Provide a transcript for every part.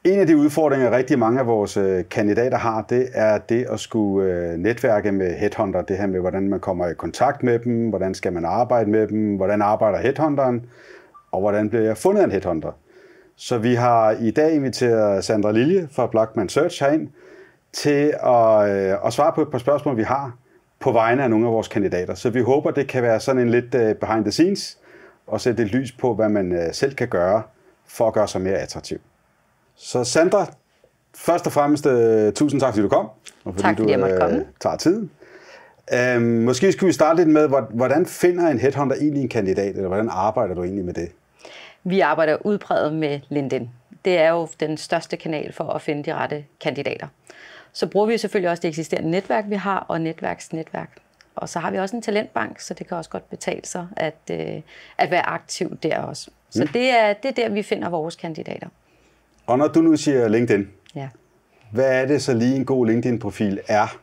En af de udfordringer, rigtig mange af vores kandidater har, det er det at skulle netværke med headhunter. Det her med, hvordan man kommer i kontakt med dem, hvordan skal man arbejde med dem, hvordan arbejder headhunteren, og hvordan bliver jeg fundet af en headhunter. Så vi har i dag inviteret Sandra Lilje fra Blachman Search herind til at svare på et par spørgsmål, vi har på vegne af nogle af vores kandidater. Så vi håber, det kan være sådan en lidt behind the scenes og sætte et lys på, hvad man selv kan gøre for at gøre sig mere attraktiv. Så Sandra, først og fremmest tusind tak, fordi du kom. Og fordi tak, fordi jeg måtte komme. Tager tiden. Måske skulle vi starte lidt med, hvordan finder en headhunter egentlig en kandidat, eller hvordan arbejder du egentlig med det? Vi arbejder udpræget med LinkedIn. Det er jo den største kanal for at finde de rette kandidater. Så bruger vi selvfølgelig også det eksisterende netværk, vi har, og netværksnetværk. Og så har vi også en talentbank, så det kan også godt betale sig at være aktiv der også. Så det er der, vi finder vores kandidater. Og når du nu siger LinkedIn, ja. Hvad er det så lige en god LinkedIn-profil er?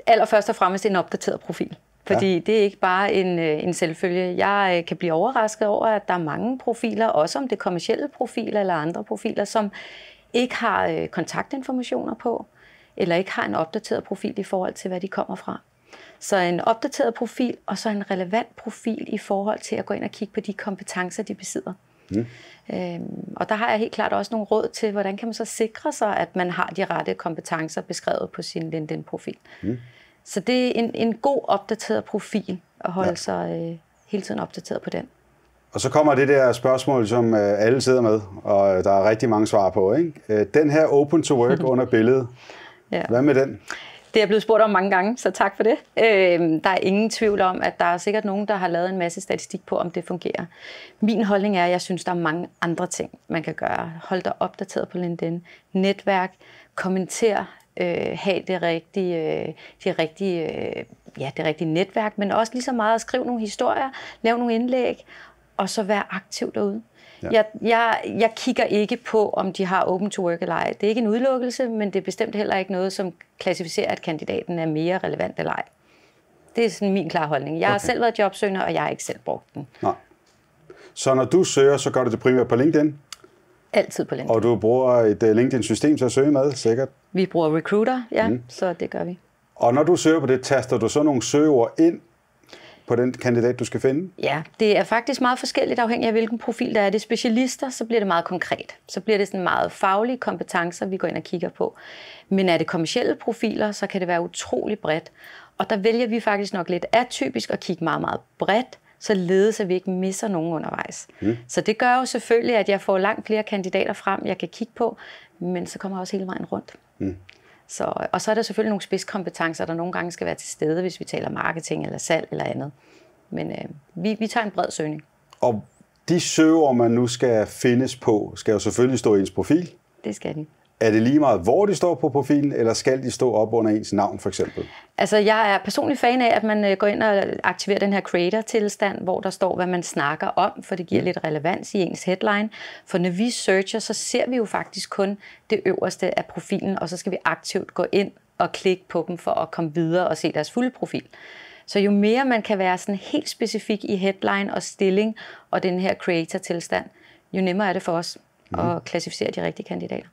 Allerførst og fremmest en opdateret profil. Fordi det er ikke bare en selvfølge. Jeg kan blive overrasket over, at der er mange profiler, også om det kommercielle profiler eller andre profiler, som ikke har kontaktinformationer på, eller ikke har en opdateret profil i forhold til, hvad de kommer fra. Så en opdateret profil, og så en relevant profil i forhold til at gå ind og kigge på de kompetencer, de besidder. Og der har jeg helt klart også nogle råd til, hvordan kan man så sikre sig, at man har de rette kompetencer beskrevet på sin LinkedIn-profil. Så det er en god opdateret profil at holde sig hele tiden opdateret på den. Og så kommer det der spørgsmål, som alle sidder med, og der er rigtig mange svar på, ikke? Den her open to work under billedet, hvad med den? Det er blevet spurgt om mange gange, så tak for det. Der er ingen tvivl om, at der er sikkert nogen, der har lavet en masse statistik på, om det fungerer. Min holdning er, at jeg synes, der er mange andre ting, man kan gøre. Hold dig opdateret på LinkedIn, netværk, kommenter, have det rigtige netværk, men også lige så meget at skrive nogle historier, lave nogle indlæg, og så være aktiv derude. Ja. Jeg kigger ikke på, om de har open to work eller ej. Det er ikke en udelukkelse, men det er bestemt heller ikke noget, som klassificerer, at kandidaten er mere relevant eller ej. Det er sådan min klare holdning. Jeg har selv været jobsøgende, og jeg har ikke selv brugt den. Nej. Så når du søger, så gør du det primært på LinkedIn? Altid på LinkedIn. Og du bruger et LinkedIn-system til at søge med, sikkert? Vi bruger Recruiter, så det gør vi. Og når du søger på det, taster du så nogle søgeord ind på den kandidat, du skal finde? Ja, det er faktisk meget forskelligt afhængig af, hvilken profil der er. Det specialister, så bliver det meget konkret. Så bliver det sådan meget faglige kompetencer, vi går ind og kigger på. Men er det kommercielle profiler, så kan det være utrolig bredt. Og der vælger vi faktisk nok lidt atypisk at kigge meget, meget bredt, således at vi ikke misser nogen undervejs. Så det gør jo selvfølgelig, at jeg får langt flere kandidater frem, jeg kan kigge på, men så kommer jeg også hele vejen rundt. Og så er der selvfølgelig nogle spidskompetencer, der nogle gange skal være til stede, hvis vi taler marketing eller salg eller andet. Men vi tager en bred søgning. Og de søgeord, man nu skal findes på, skal jo selvfølgelig stå i ens profil. Det skal de. Er det lige meget, hvor de står på profilen, eller skal de stå op under ens navn, for eksempel? Altså, jeg er personligt fan af, at man går ind og aktiverer den her creator-tilstand, hvor der står, hvad man snakker om, for det giver lidt relevans i ens headline. For når vi searcher, så ser vi jo faktisk kun det øverste af profilen, og så skal vi aktivt gå ind og klikke på dem for at komme videre og se deres fulde profil. Så jo mere man kan være sådan helt specifik i headline og stilling og den her creator-tilstand, jo nemmere er det for os at klassificere de rigtige kandidater.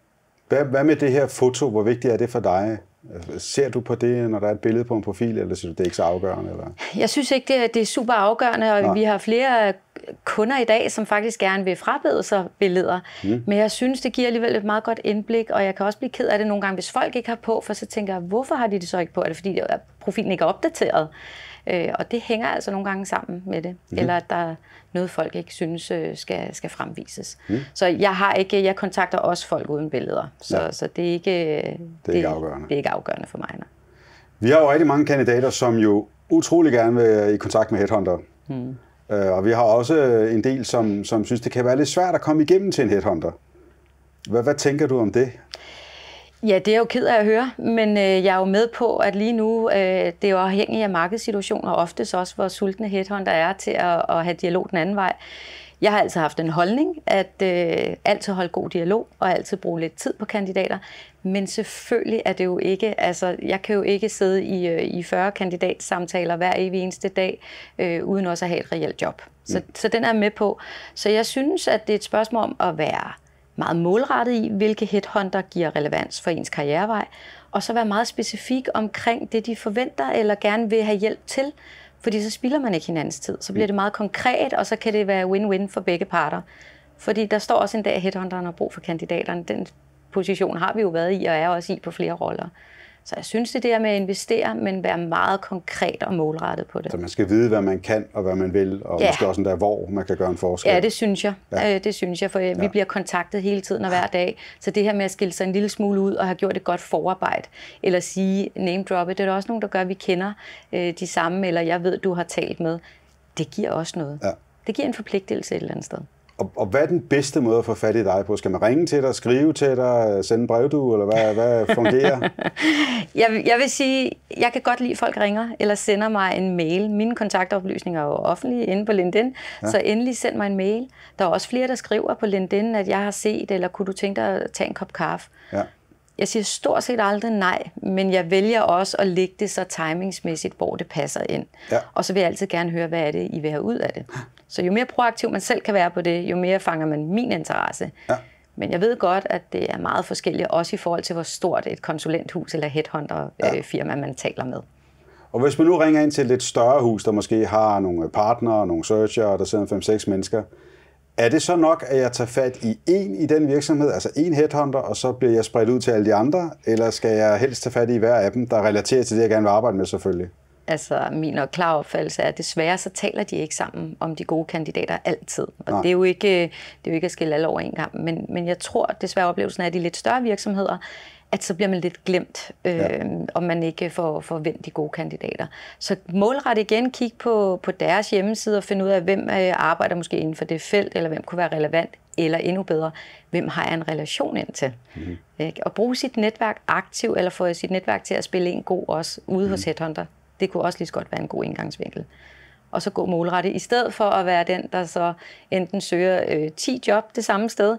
Hvad med det her foto? Hvor vigtigt er det for dig? Ser du på det, når der er et billede på en profil, eller synes du, det er ikke så afgørende? Eller? Jeg synes ikke, det er super afgørende, og vi har flere kunder i dag, som faktisk gerne vil frabede sig billeder. Men jeg synes, det giver alligevel et meget godt indblik, og jeg kan også blive ked af det nogle gange, hvis folk ikke har på, for så tænker jeg, hvorfor har de det så ikke på? Er det fordi, profilen ikke er opdateret? Og det hænger altså nogle gange sammen med det. Eller at der er noget, folk ikke synes skal fremvises. Så jeg kontakter også folk uden billeder. Så det er ikke afgørende. Det er ikke afgørende for mig. Nej. Vi har jo rigtig mange kandidater, som jo utrolig gerne vil være i kontakt med headhunter. Og vi har også en del, som synes, det kan være lidt svært at komme igennem til en headhunter. Hvad tænker du om det? Ja, det er jo ked af at høre, men jeg er jo med på, at lige nu, det er jo afhængigt af markedssituationer, og oftest også, hvor sultne headhunter er til at have dialog den anden vej. Jeg har altid haft en holdning, at altid holde god dialog, og altid bruge lidt tid på kandidater. Men selvfølgelig er det jo ikke, altså jeg kan jo ikke sidde i 40 kandidatsamtaler hver evig eneste dag, uden også at have et reelt job. Så den er med på. Så jeg synes, at det er et spørgsmål om at være meget målrettet i, hvilke headhunter giver relevans for ens karrierevej, og så være meget specifik omkring det, de forventer eller gerne vil have hjælp til, fordi så spilder man ikke hinandens tid. Så bliver det meget konkret, og så kan det være win-win for begge parter. Fordi der står også en dag, at headhunteren har brug for kandidaterne. Den position har vi jo været i, og er også i på flere roller. Så jeg synes, det der med at investere, men være meget konkret og målrettet på det. Så man skal vide, hvad man kan og hvad man vil, og måske også der, hvor man kan gøre en forskel. Ja, det synes jeg. Ja. Det synes jeg, for vi bliver kontaktet hele tiden og hver dag. Så det her med at skille sig en lille smule ud og have gjort et godt forarbejde, eller sige name droppe, det er der også nogen, der gør, at vi kender de samme, eller jeg ved, du har talt med. Det giver også noget. Ja. Det giver en forpligtelse et eller andet sted. Og hvad er den bedste måde at få fat i dig på? Skal man ringe til dig, skrive til dig, sende en brevdue, eller hvad fungerer? Jeg vil sige, jeg kan godt lide, at folk ringer eller sender mig en mail. Mine kontaktoplysninger er jo offentlige inde på LinkedIn, så endelig send mig en mail. Der er også flere, der skriver på LinkedIn, at jeg har set, eller kunne du tænke dig at tage en kop kaffe? Ja. Jeg siger stort set aldrig nej, men jeg vælger også at lægge det så timingsmæssigt, hvor det passer ind. Ja. Og så vil jeg altid gerne høre, hvad er det, I vil have ud af det. Så jo mere proaktiv man selv kan være på det, jo mere fanger man min interesse. Ja. Men jeg ved godt, at det er meget forskelligt, også i forhold til, hvor stort et konsulenthus eller headhunter-firma man taler med. Og hvis man nu ringer ind til et lidt større hus, der måske har nogle partnere, nogle searcher, der sidder 5-6 mennesker, er det så nok, at jeg tager fat i en i den virksomhed, altså en headhunter, og så bliver jeg spredt ud til alle de andre? Eller skal jeg helst tage fat i hver af dem, der relaterer til det, jeg gerne vil arbejde med selvfølgelig? Altså, min og klar opfattelse er, at desværre så taler de ikke sammen om de gode kandidater altid. Og det er jo ikke at skille alle over en gang. Men jeg tror, at desværre oplevelsen af de lidt større virksomheder, at så bliver man lidt glemt, om man ikke får vendt de gode kandidater. Så målret igen, kig på deres hjemmeside og finde ud af, hvem arbejder måske inden for det felt, eller hvem kunne være relevant, eller endnu bedre, hvem har jeg en relation ind til. Og bruge sit netværk aktivt, eller få sit netværk til at spille en god også ude hos headhunter. Det kunne også lige så godt være en god indgangsvinkel. Og så gå målrettet, i stedet for at være den, der så enten søger 10 job det samme sted,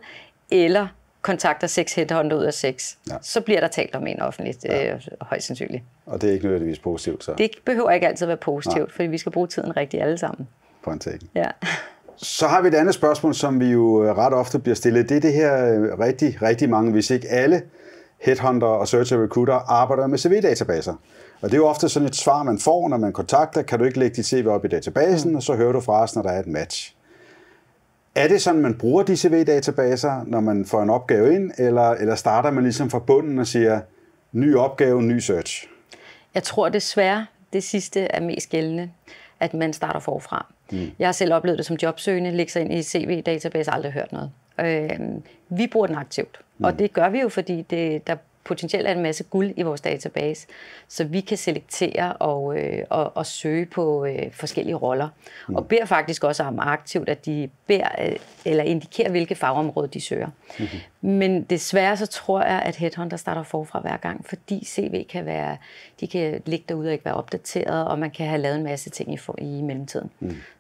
eller kontakter 6 headhunter ud af 6. Ja. Så bliver der talt om en offentligt, højst sandsynligt. Og det er ikke nødvendigvis positivt, så? Det behøver ikke altid være positivt, fordi vi skal bruge tiden rigtigt alle sammen. På en ting. Ja. Så har vi et andet spørgsmål, som vi jo ret ofte bliver stillet. Det er det her rigtig mange, hvis ikke alle headhunter og searcher recruiter arbejder med CV-databaser. Og det er jo ofte sådan et svar, man får, når man kontakter. Kan du ikke lægge dit CV op i databasen, og så hører du fra os, når der er et match. Er det sådan, man bruger de CV-databaser, når man får en opgave ind, eller starter man ligesom fra bunden og siger, ny opgave, ny search? Jeg tror desværre, det sidste er mest gældende, at man starter forfra. Jeg har selv oplevet det som jobsøgende, lægge sig ind i CV-database, aldrig hørt noget. Vi bruger den aktivt, og det gør vi jo, fordi der potentielt er en masse guld i vores database, så vi kan selektere og søge på forskellige roller. Og beder faktisk også om aktivt, at de beder eller indikerer, hvilke fagområder de søger. Men desværre så tror jeg, at headhunter starter forfra hver gang, fordi CV de kan ligge derude og ikke være opdateret, og man kan have lavet en masse ting i mellemtiden.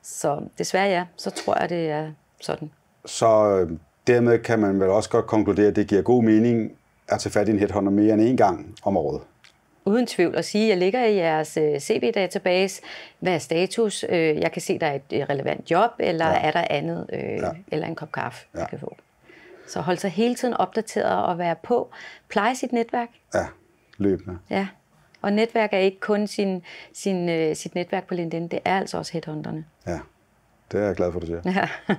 Så desværre ja, så tror jeg, det er sådan. Så dermed kan man vel også godt konkludere, at det giver god mening at tage fat i en headhunter mere end en gang om året? Uden tvivl at sige, at jeg ligger i jeres CV-database. Hvad er status? Jeg kan se, der er et relevant job, eller er der andet, eller en kop kaffe, jeg kan få. Så hold sig hele tiden opdateret og være på. Pleje sit netværk. Ja, løbende. Ja, og netværk er ikke kun sit netværk på LinkedIn, det er altså også headhunterne. Ja, det er jeg glad for, du siger. Ja.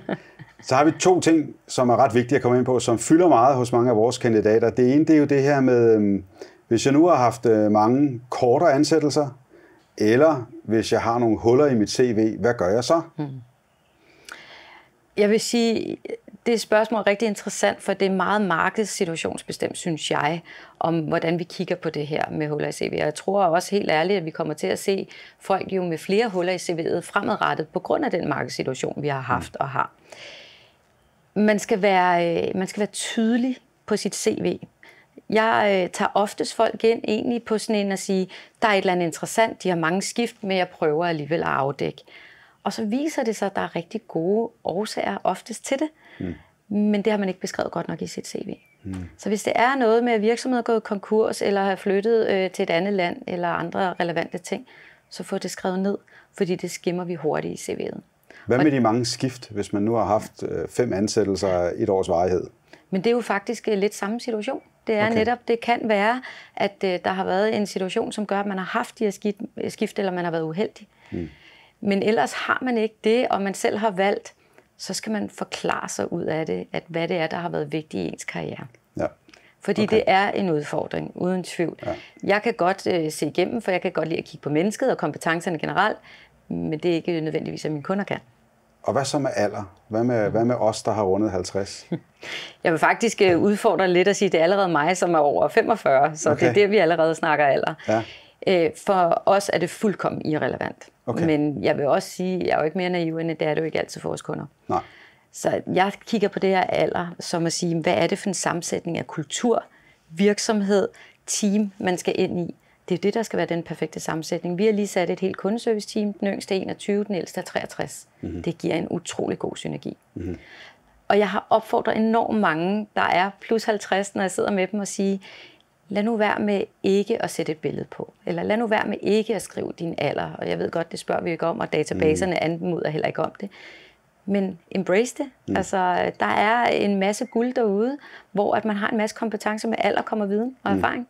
Så har vi 2 ting, som er ret vigtige at komme ind på, som fylder meget hos mange af vores kandidater. Det ene, det er jo det her med, hvis jeg nu har haft mange kortere ansættelser, eller hvis jeg har nogle huller i mit CV, hvad gør jeg så? Jeg vil sige, det spørgsmål er rigtig interessant, for det er meget markedssituationsbestemt, synes jeg, om hvordan vi kigger på det her med huller i CV. Og jeg tror også helt ærligt, at vi kommer til at se folk jo med flere huller i CV'et fremadrettet, på grund af den markedssituation, vi har haft og har. Man skal være tydelig på sit CV. Jeg tager oftest folk ind egentlig på sådan en at sige, der er et eller andet interessant, de har mange skift, men jeg prøver alligevel at afdække. Og så viser det sig, at der er rigtig gode årsager oftest til det, men det har man ikke beskrevet godt nok i sit CV. Så hvis det er noget med, at virksomheden er gået konkurs, eller har flyttet til et andet land, eller andre relevante ting, så få det skrevet ned, fordi det skimmer vi hurtigt i CV'et. Hvad med de mange skift, hvis man nu har haft 5 ansættelser 1 års varighed? Men det er jo faktisk lidt samme situation. Det er netop, det kan være, at der har været en situation, som gør, at man har haft de her skift, eller man har været uheldig. Men ellers har man ikke det, og man selv har valgt, så skal man forklare sig ud af det, at hvad det er, der har været vigtigt i ens karriere. Ja. Fordi det er en udfordring, uden tvivl. Ja. Jeg kan godt se igennem, for jeg kan godt lide at kigge på mennesket og kompetencerne generelt, men det er ikke nødvendigvis, at mine kunder kan. Og hvad så med alder? Hvad med os, der har rundet 50? Jeg vil faktisk udfordre lidt og sige, at det er allerede mig, som er over 45, så det er det, vi allerede snakker alder. Ja. For os er det fuldkommen irrelevant. Okay. Men jeg vil også sige, at jeg er jo ikke mere naiv, end det er det jo ikke altid for vores kunder. Nej. Så jeg kigger på det her alder, som at sige, hvad er det for en sammensætning af kultur, virksomhed, team, man skal ind i. Det er jo det, der skal være den perfekte sammensætning. Vi har lige sat et helt kundeservice-team. Den yngste er 21, den ældste er 63. Det giver en utrolig god synergi. Og jeg har opfordret enormt mange, der er plus 50, når jeg sidder med dem og siger, lad nu være med ikke at sætte et billede på. Eller lad nu være med ikke at skrive din alder. Og jeg ved godt, det spørger vi ikke om, og databaserne anmoder heller ikke om det. Men embrace det. Altså, der er en masse guld derude, hvor at man har en masse kompetencer med alder, kommer viden og erfaring.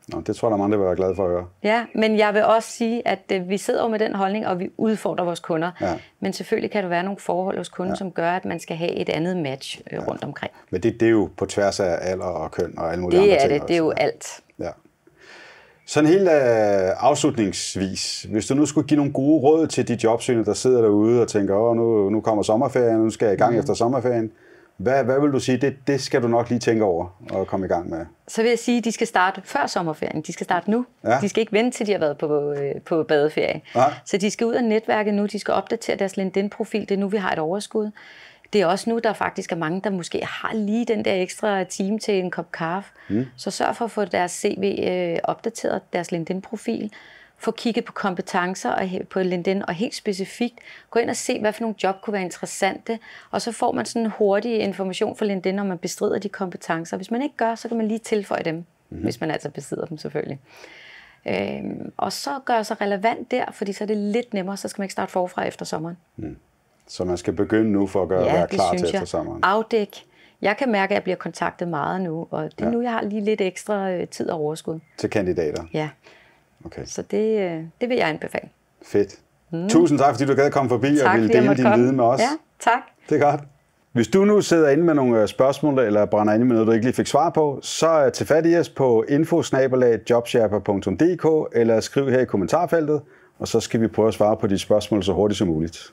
Nå, det tror jeg, der er mange, der vil være glade for at høre. Ja, men jeg vil også sige, at vi sidder jo med den holdning, og vi udfordrer vores kunder. Ja. Men selvfølgelig kan der være nogle forhold hos kunden, som gør, at man skal have et andet match rundt omkring. Men det er jo på tværs af alder og køn og alle mulige andre ting. Det er jo alt. Ja. Sådan helt afslutningsvis, hvis du nu skulle give nogle gode råd til de jobsøgende, der sidder derude og tænker, nu kommer sommerferien, nu skal jeg i gang efter sommerferien. Hvad vil du sige, det skal du nok lige tænke over og komme i gang med? Så vil jeg sige, at de skal starte før sommerferien. De skal starte nu. Ja. De skal ikke vente til, de har været på badeferie. Ja. Så de skal ud af netværket nu. De skal opdatere deres LinkedIn-profil. Det er nu, vi har et overskud. Det er også nu, der faktisk er mange, der måske har lige den der ekstra time til en kop kaffe. Så sørg for at få deres CV opdateret, deres LinkedIn-profil. Få kigget på kompetencer og på LinkedIn, og helt specifikt gå ind og se, hvad for nogle job kunne være interessante, og så får man sådan en hurtig information fra LinkedIn, når man bestrider de kompetencer. Hvis man ikke gør, så kan man lige tilføje dem, hvis man altså besidder dem selvfølgelig. Og så gør sig relevant der, fordi så er det lidt nemmere, så skal man ikke starte forfra efter sommeren. Så man skal begynde nu for at være klar til efter sommeren? Afdæk. Jeg kan mærke, at jeg bliver kontaktet meget nu, og det er nu, jeg har lige lidt ekstra tid og overskud. Til kandidater? Ja. Okay. Så det vil jeg anbefale. Fedt. Tusind tak, fordi du gad komme forbi og ville dele din viden med os. Ja, tak. Det er godt. Hvis du nu sidder inde med nogle spørgsmål, eller brænder inde med noget, du ikke lige fik svar på, så tag fat i os på info@jobsherpa.dk eller skriv her i kommentarfeltet, og så skal vi prøve at svare på de spørgsmål så hurtigt som muligt.